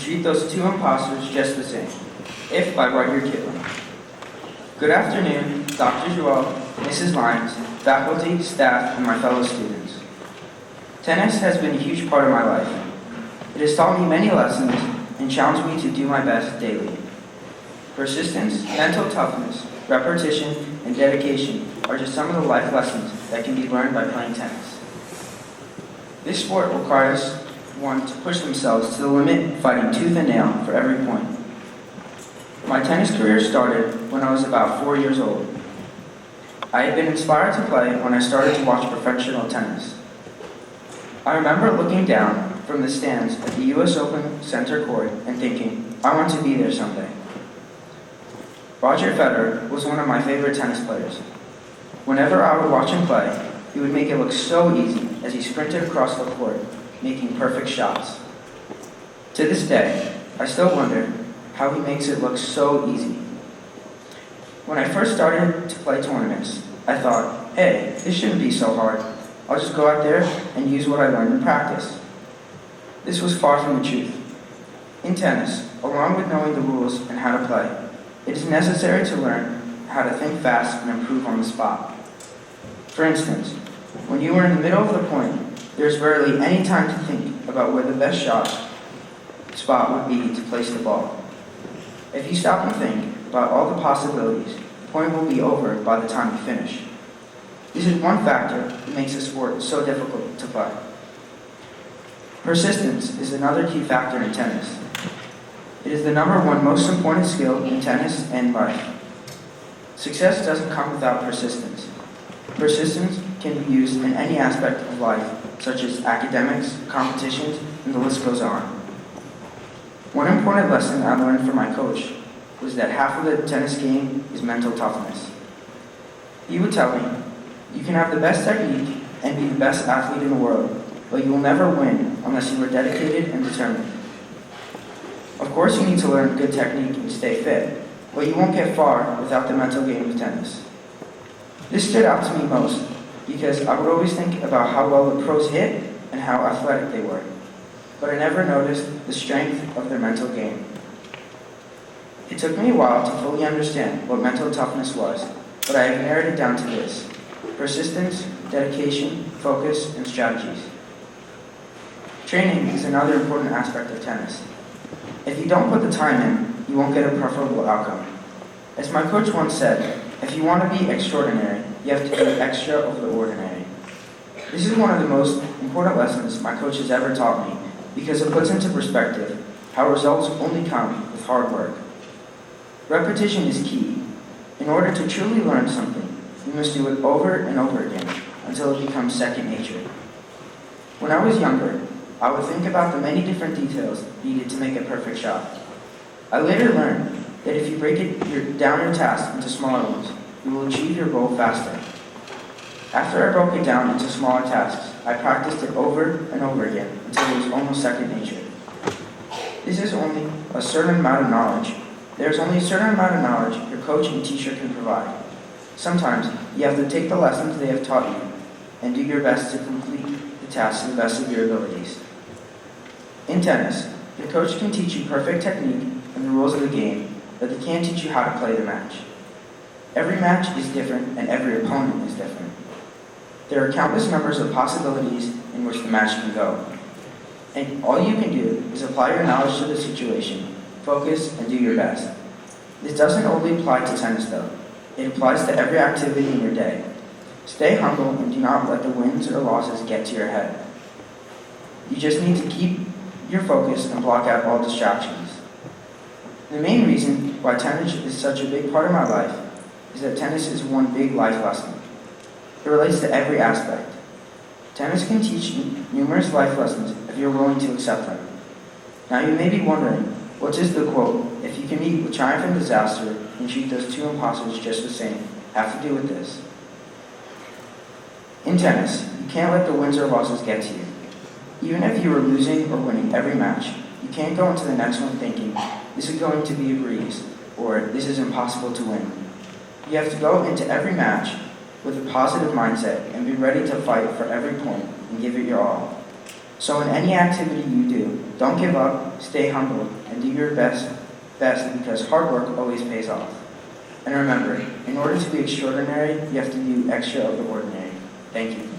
treat those two imposters just the same, if by what you're given. Good afternoon, Dr. Joel, Mrs. Lyons, faculty, staff, and my fellow students. Tennis has been a huge part of my life. It has taught me many lessons and challenged me to do my best daily. Persistence, mental toughness, repetition, and dedication are just some of the life lessons that can be learned by playing tennis. This sport requires one to push themselves to the limit, fighting tooth and nail for every point. My tennis career started when I was about 4 years old. I had been inspired to play when I started to watch professional tennis. I remember looking down from the stands at the US Open center court and thinking, I want to be there someday. Roger Federer was one of my favorite tennis players. Whenever I would watch him play, he would make it look so easy as he sprinted across the court, making perfect shots. To this day, I still wonder how he makes it look so easy. When I first started to play tournaments, I thought, hey, this shouldn't be so hard. I'll just go out there and use what I learned in practice. This was far from the truth. In tennis, along with knowing the rules and how to play, it is necessary to learn how to think fast and improve on the spot. For instance, when you are in the middle of the point, there's rarely any time to think about where the best spot would be to place the ball. If you stop and think about all the possibilities, the point will be over by the time you finish. This is one factor that makes the sport so difficult to play. Persistence is another key factor in tennis. It is the #1 most important skill in tennis and life. Success doesn't come without persistence. Persistence can be used in any aspect of life, such as academics, competitions, and the list goes on. One important lesson I learned from my coach was that half of the tennis game is mental toughness. He would tell me, you can have the best technique and be the best athlete in the world, but you will never win unless you are dedicated and determined. Of course, you need to learn good technique and stay fit, but you won't get far without the mental game of tennis. This stood out to me most because I would always think about how well the pros hit and how athletic they were, but I never noticed the strength of their mental game. It took me a while to fully understand what mental toughness was, but I have narrowed it down to this: persistence, dedication, focus, and strategies. Training is another important aspect of tennis. If you don't put the time in, you won't get a preferable outcome. As my coach once said, if you want to be extraordinary, you have to do extra of the ordinary. This is one of the most important lessons my coach has ever taught me because it puts into perspective how results only come with hard work. Repetition is key. In order to truly learn something, you must do it over and over again until it becomes second nature. When I was younger, I would think about the many different details needed to make a perfect shot. I later learned that if you break down your task into smaller ones, you will achieve your goal faster. After I broke it down into smaller tasks, I practiced it over and over again until it was almost second nature. This is only a certain amount of knowledge. There is only a certain amount of knowledge your coach and teacher can provide. Sometimes you have to take the lessons they have taught you and do your best to complete the task to the best of your abilities. In tennis, your coach can teach you perfect technique and the rules of the game, but they can't teach you how to play the match. Every match is different and every opponent is different. There are countless numbers of possibilities in which the match can go. And all you can do is apply your knowledge to the situation, focus, and do your best. This doesn't only apply to tennis though. It applies to every activity in your day. Stay humble and do not let the wins or losses get to your head. You just need to keep your focus and block out all distractions. The main reason why tennis is such a big part of my life is that tennis is one big life lesson. It relates to every aspect. Tennis can teach you numerous life lessons if you're willing to accept them. Now you may be wondering, what is the quote, if you can meet with triumph and disaster and treat those two imposters just the same, have to do with this? In tennis, you can't let the wins or losses get to you. Even if you are losing or winning every match, you can't go into the next one thinking, this is going to be a breeze, or this is impossible to win. You have to go into every match with a positive mindset and be ready to fight for every point and give it your all. So in any activity you do, don't give up, stay humble, and do your best because hard work always pays off. And remember, in order to be extraordinary, you have to do extra of the ordinary. Thank you.